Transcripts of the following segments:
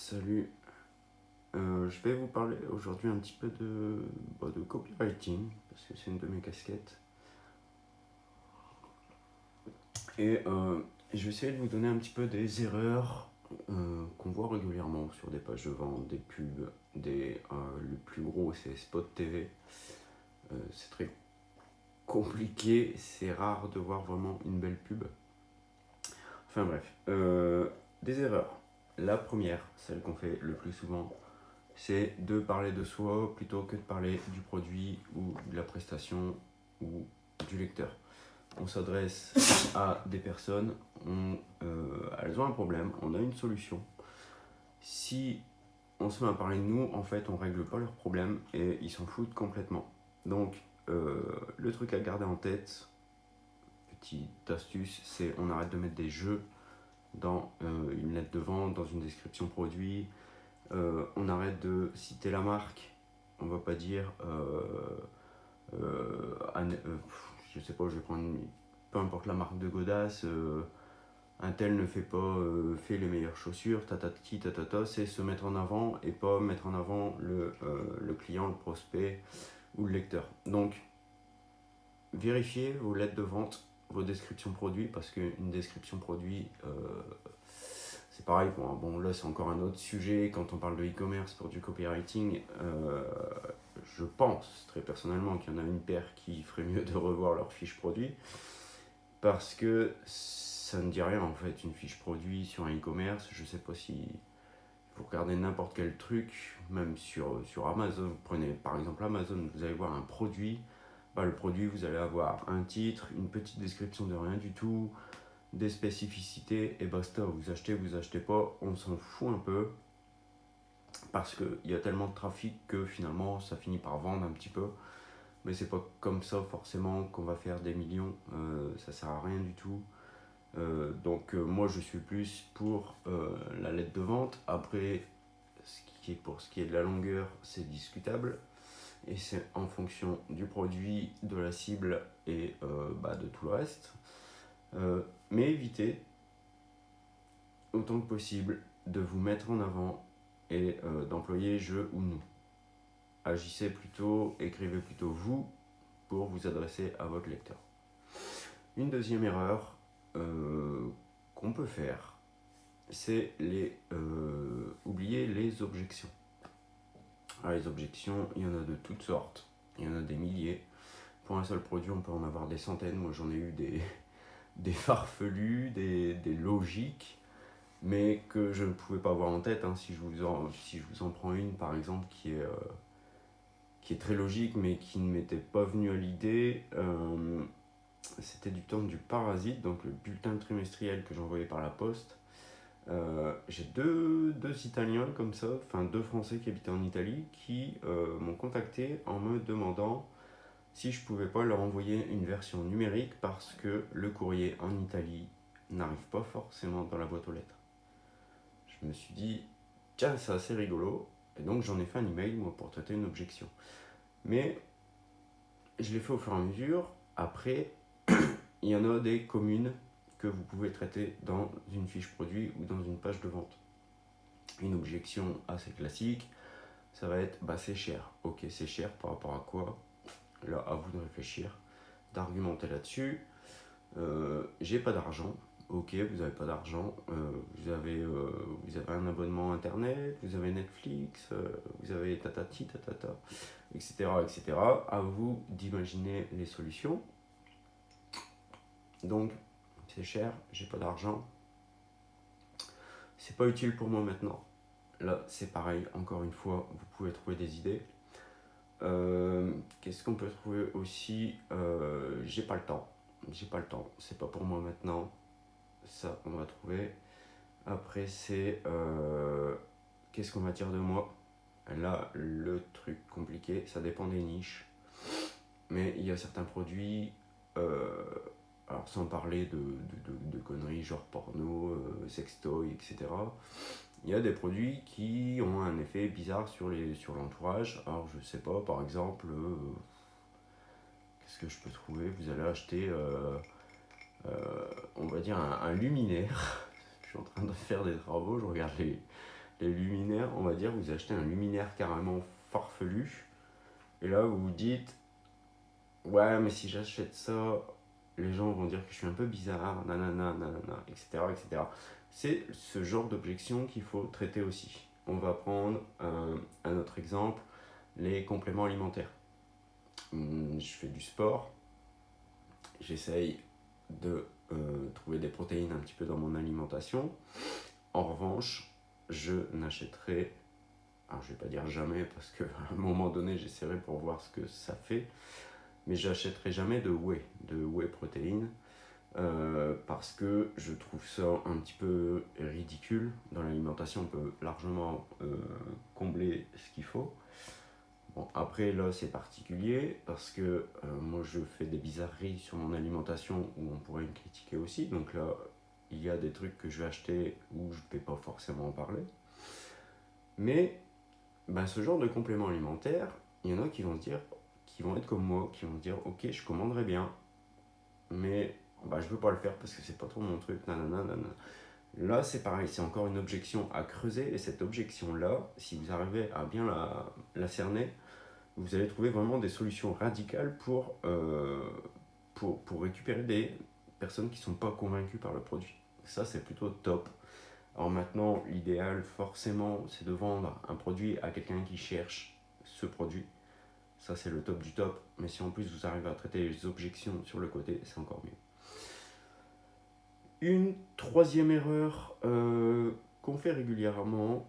Salut, je vais vous parler aujourd'hui un petit peu de copywriting, parce que c'est une de mes casquettes. Et je vais essayer de vous donner un petit peu des erreurs qu'on voit régulièrement sur des pages de vente, des pubs, le plus gros c'est Spot TV. C'est très compliqué, c'est rare de voir vraiment une belle pub. Enfin bref, des erreurs. La première, celle qu'on fait le plus souvent, c'est de parler de soi plutôt que de parler du produit ou de la prestation ou du lecteur. On s'adresse à des personnes, elles ont un problème, on a une solution. Si on se met à parler de nous, en fait, on règle pas leurs problèmes et ils s'en foutent complètement. Donc, le truc à garder en tête, petite astuce, c'est on arrête de mettre des jeux dans une lettre de vente, dans une description produit. On arrête de citer la marque. On va pas dire je sais pas, je vais prendre peu importe la marque de Godasse, un tel ne fait pas fait les meilleures chaussures, tatati tatata. C'est se mettre en avant et pas mettre en avant le client, le prospect ou le lecteur. Donc vérifiez vos lettres de vente, vos descriptions produits, parce qu'une description produit, c'est pareil. Bon, là c'est encore un autre sujet quand on parle de e-commerce pour du copywriting. Je pense très personnellement qu'il y en a une paire qui ferait mieux de revoir leur fiche produit, parce que ça ne dit rien en fait, une fiche produit sur un e-commerce. Je sais pas si vous regardez n'importe quel truc, même sur Amazon, vous prenez par exemple Amazon, vous allez voir un produit. Le produit, vous allez avoir un titre, une petite description de rien du tout, des spécificités et basta. Vous achetez pas, on s'en fout un peu, parce qu'il y a tellement de trafic que finalement ça finit par vendre un petit peu. Mais c'est pas comme ça forcément qu'on va faire des millions, ça sert à rien du tout. Donc moi je suis plus pour la lettre de vente. Après, pour ce qui est de la longueur, c'est discutable. Et c'est en fonction du produit, de la cible et de tout le reste. Mais évitez autant que possible de vous mettre en avant et d'employer je ou nous. Agissez plutôt, écrivez plutôt vous pour vous adresser à votre lecteur. Une deuxième erreur qu'on peut faire, c'est oublier les objections. Alors, les objections, il y en a de toutes sortes, il y en a des milliers. Pour un seul produit, on peut en avoir des centaines. Moi, j'en ai eu des farfelus, des logiques, mais que je ne pouvais pas avoir en tête. Si je vous en prends une, par exemple, qui est très logique, mais qui ne m'était pas venue à l'idée, c'était du temps du Parasite, donc le bulletin trimestriel que j'envoyais par la poste. J'ai deux Italiens comme ça, enfin deux Français qui habitaient en Italie, qui m'ont contacté en me demandant si je pouvais pas leur envoyer une version numérique, parce que le courrier en Italie n'arrive pas forcément dans la boîte aux lettres. Je me suis dit, tiens, c'est assez rigolo, et donc j'en ai fait un email moi pour traiter une objection. Mais je l'ai fait au fur et à mesure. Après, il y en a des communes que vous pouvez traiter dans une fiche produit ou dans une page de vente. Une objection assez classique, ça va être c'est cher. Ok, c'est cher par rapport à quoi? Là, à vous de réfléchir, d'argumenter là-dessus. J'ai pas d'argent. Ok, vous n'avez pas d'argent. Vous avez un abonnement internet, vous avez Netflix, vous avez tatati tatata, etc., etc. À vous d'imaginer les solutions. Donc, c'est cher, j'ai pas d'argent, c'est pas utile pour moi maintenant. Là, c'est pareil, encore une fois, vous pouvez trouver des idées. Qu'est-ce qu'on peut trouver aussi? J'ai pas le temps, c'est pas pour moi maintenant. Ça, on va trouver. Après, c'est qu'est-ce qu'on va dire de moi? Là, le truc compliqué, ça dépend des niches. Mais il y a certains produits, alors sans parler de conneries genre porno, sextoy, etc. Il y a des produits qui ont un effet bizarre sur l'entourage. Alors je sais pas, par exemple, qu'est-ce que je peux trouver? Vous allez acheter, on va dire un luminaire. Je suis en train de faire des travaux, je regarde Les luminaires, on va dire, vous achetez un luminaire carrément farfelu, et là vous vous dites, ouais, mais si j'achète ça, les gens vont dire que je suis un peu bizarre, nanana, nanana, etc., etc. C'est ce genre d'objection qu'il faut traiter aussi. On va prendre un autre exemple, les compléments alimentaires. Je fais du sport, j'essaye de trouver des protéines un petit peu dans mon alimentation. En revanche, je n'achèterai, alors je vais pas dire jamais parce qu'à un moment donné j'essaierai pour voir ce que ça fait, mais j'achèterai jamais de whey protéine, parce que je trouve ça un petit peu ridicule. Dans l'alimentation, on peut largement combler ce qu'il faut. Bon, après là c'est particulier parce que moi je fais des bizarreries sur mon alimentation où on pourrait me critiquer aussi, donc là il y a des trucs que je vais acheter où je ne vais pas forcément en parler. Mais ben, ce genre de complément alimentaire, il y en a qui vont se dire, qui vont être comme moi, qui vont se dire ok je commanderai bien, mais bah, je veux pas le faire parce que c'est pas trop mon truc, nanana, nanana. Là, c'est pareil, c'est encore une objection à creuser, et cette objection-là, si vous arrivez à bien la cerner, vous allez trouver vraiment des solutions radicales pour récupérer des personnes qui ne sont pas convaincues par le produit. Ça, c'est plutôt top. Alors maintenant, l'idéal, forcément, c'est de vendre un produit à quelqu'un qui cherche ce produit. Ça, c'est le top du top. Mais si en plus vous arrivez à traiter les objections sur le côté, c'est encore mieux. Une troisième erreur qu'on fait régulièrement,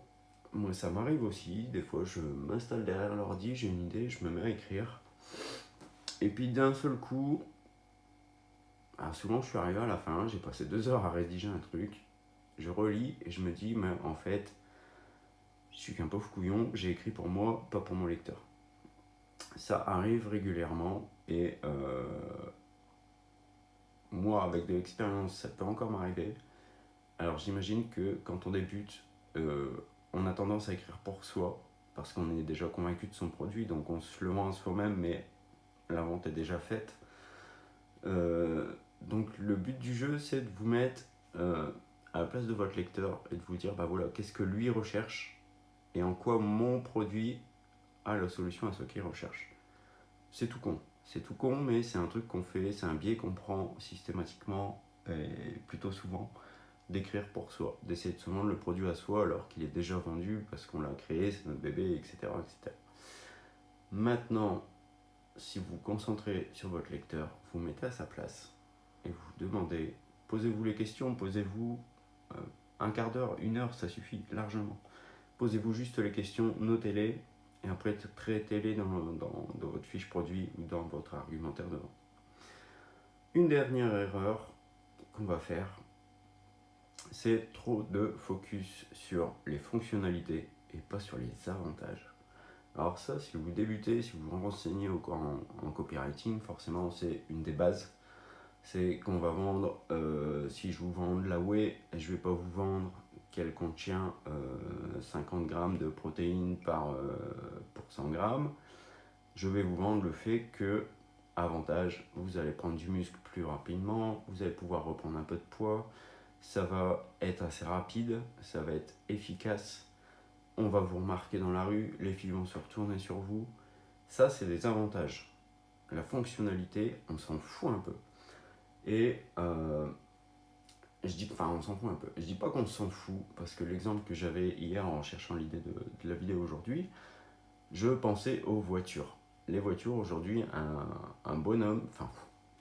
moi ça m'arrive aussi, des fois je m'installe derrière l'ordi, j'ai une idée, je me mets à écrire. Et puis d'un seul coup, alors souvent je suis arrivé à la fin, j'ai passé 2 heures à rédiger un truc, je relis et je me dis, mais en fait, je suis qu'un pauvre couillon, j'ai écrit pour moi, pas pour mon lecteur. Ça arrive régulièrement et moi avec de l'expérience ça peut encore m'arriver. Alors j'imagine que quand on débute, on a tendance à écrire pour soi, parce qu'on est déjà convaincu de son produit, donc on se le vend à soi-même, mais la vente est déjà faite. Donc le but du jeu, c'est de vous mettre à la place de votre lecteur et de vous dire, bah voilà, qu'est-ce que lui recherche et en quoi mon produit a la solution à ce qu'il recherche. C'est tout con, mais c'est un truc qu'on fait, c'est un biais qu'on prend systématiquement et plutôt souvent, d'écrire pour soi, d'essayer de se vendre le produit à soi alors qu'il est déjà vendu parce qu'on l'a créé, c'est notre bébé, etc., etc. Maintenant, si vous vous concentrez sur votre lecteur, vous mettez à sa place et vous demandez, posez-vous les questions, posez-vous un quart d'heure, 1 heure, ça suffit largement. Posez-vous juste les questions, notez-les et après traitez-les dans votre fiche produit ou dans votre argumentaire de vente. Une dernière erreur qu'on va faire, c'est trop de focus sur les fonctionnalités et pas sur les avantages. Alors ça, si vous débutez, si vous vous renseignez en copywriting, forcément c'est une des bases. C'est qu'on va vendre, si je vous vends de la whey, je ne vais pas vous vendre qu'elle contient 50 grammes de protéines pour 100 grammes. Je vais vous vendre le fait que, avantage, vous allez prendre du muscle plus rapidement, vous allez pouvoir reprendre un peu de poids, ça va être assez rapide, ça va être efficace, on va vous remarquer dans la rue, les filles vont se retourner sur vous. Ça, c'est des avantages. La fonctionnalité, on s'en fout un peu. Et on s'en fout un peu. Je dis pas qu'on s'en fout, parce que l'exemple que j'avais hier en cherchant l'idée de la vidéo aujourd'hui, je pensais aux voitures. Les voitures aujourd'hui, un bonhomme, enfin,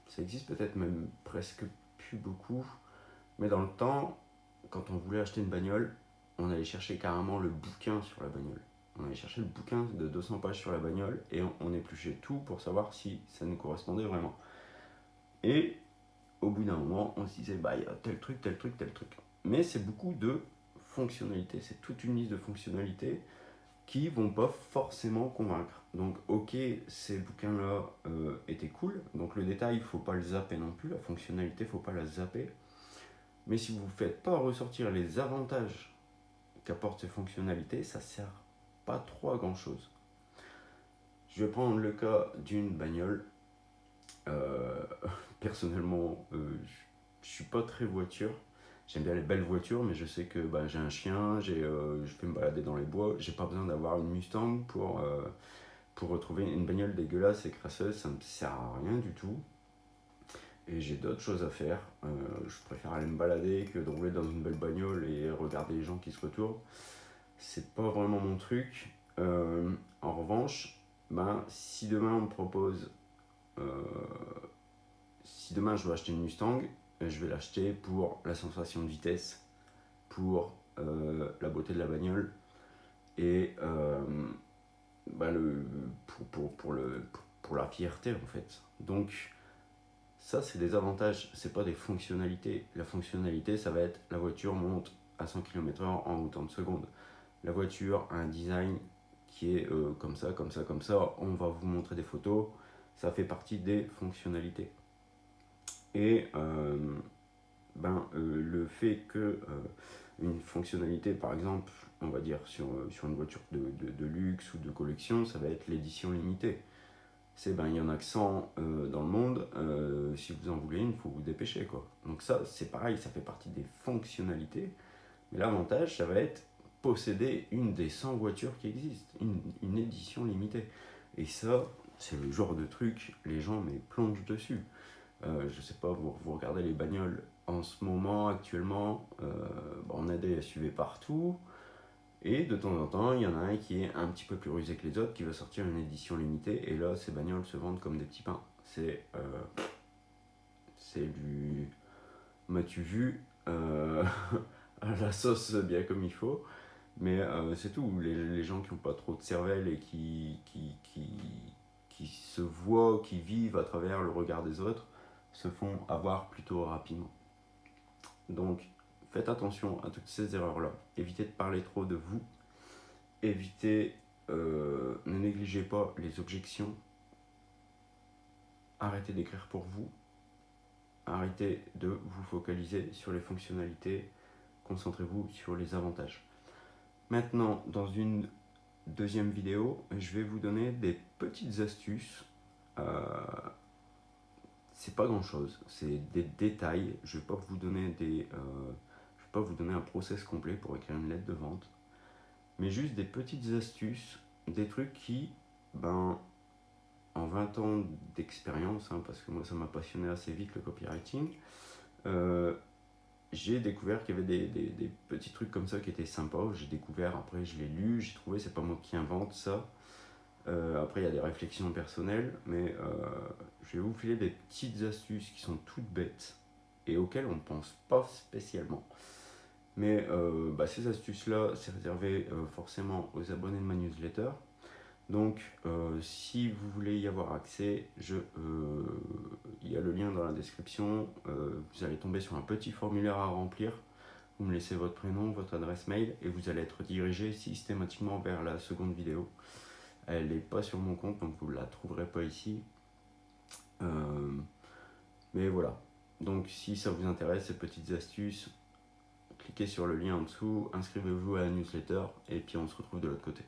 ça existe peut-être même presque plus beaucoup, mais dans le temps, quand on voulait acheter une bagnole, on allait chercher carrément le bouquin sur la bagnole. On allait chercher le bouquin de 200 pages sur la bagnole et on épluchait tout pour savoir si ça nous correspondait vraiment. Et au bout d'un moment, on se disait, bah, il y a tel truc, tel truc, tel truc. Mais c'est beaucoup de fonctionnalités. C'est toute une liste de fonctionnalités qui vont pas forcément convaincre. Donc, ok, ces bouquins-là étaient cool. Donc, le détail, il faut pas le zapper non plus. La fonctionnalité, il faut pas la zapper. Mais si vous ne faites pas ressortir les avantages qu'apportent ces fonctionnalités, ça sert pas trop à grand chose. Je vais prendre le cas d'une bagnole. Personnellement, je suis pas très voiture. j'aime bien les belles voitures, mais je sais que j'ai un chien, je peux me balader dans les bois, j'ai pas besoin d'avoir une Mustang pour retrouver une bagnole dégueulasse et crasseuse, ça me sert à rien du tout. Et j'ai d'autres choses à faire. Je préfère aller me balader que de rouler dans une belle bagnole et regarder les gens qui se retournent. C'est pas vraiment mon truc. En revanche, si demain on me propose, euh, si demain je veux acheter une Mustang, je vais l'acheter pour la sensation de vitesse, pour la beauté de la bagnole et le, pour la fierté en fait. Donc ça, c'est des avantages, c'est pas des fonctionnalités. La fonctionnalité, ça va être la voiture monte à 100 km/h en autant de secondes. La voiture a un design qui est comme ça, comme ça, comme ça. On va vous montrer des photos. Ça fait partie des fonctionnalités. Et le fait que une fonctionnalité, par exemple, on va dire sur une voiture de luxe ou de collection, ça va être l'édition limitée. Il y en a que 100 dans le monde, si vous en voulez une, il faut vous dépêcher quoi. Donc ça, c'est pareil, ça fait partie des fonctionnalités, mais l'avantage, ça va être posséder une des 100 voitures qui existent, une édition limitée. Et ça, c'est le genre de truc, les gens mais plongent dessus. Je sais pas, vous regardez les bagnoles en ce moment, actuellement, on a des SUV partout, et de temps en temps, il y en a un qui est un petit peu plus rusé que les autres, qui va sortir une édition limitée, et là, ces bagnoles se vendent comme des petits pains. C'est du... M'as-tu vu à la sauce bien comme il faut, mais c'est tout. Les gens qui n'ont pas trop de cervelle et qui se voient, qui vivent à travers le regard des autres, se font avoir plutôt rapidement. Donc, faites attention à toutes ces erreurs-là. Évitez de parler trop de vous. Évitez, ne négligez pas les objections. Arrêtez d'écrire pour vous. Arrêtez de vous focaliser sur les fonctionnalités. Concentrez-vous sur les avantages. Maintenant, dans une deuxième vidéo, je vais vous donner des petites astuces. C'est pas grand chose, c'est des détails. Je vais pas vous donner je vais pas vous donner un process complet pour écrire une lettre de vente, mais juste des petites astuces, des trucs qui, en 20 ans d'expérience, parce que moi ça m'a passionné assez vite le copywriting, j'ai découvert qu'il y avait des petits trucs comme ça qui étaient sympas. J'ai découvert, après je l'ai lu, j'ai trouvé, c'est pas moi qui invente ça. Après il y a des réflexions personnelles, mais je vais vous filer des petites astuces qui sont toutes bêtes et auxquelles on ne pense pas spécialement. Mais ces astuces-là, c'est réservé forcément aux abonnés de ma newsletter. Donc, si vous voulez y avoir accès, il y a le lien dans la description. Vous allez tomber sur un petit formulaire à remplir. Vous me laissez votre prénom, votre adresse mail et vous allez être dirigé systématiquement vers la seconde vidéo. Elle n'est pas sur mon compte, donc vous ne la trouverez pas ici. Mais voilà. Donc, si ça vous intéresse, ces petites astuces, cliquez sur le lien en dessous, inscrivez-vous à la newsletter et puis on se retrouve de l'autre côté.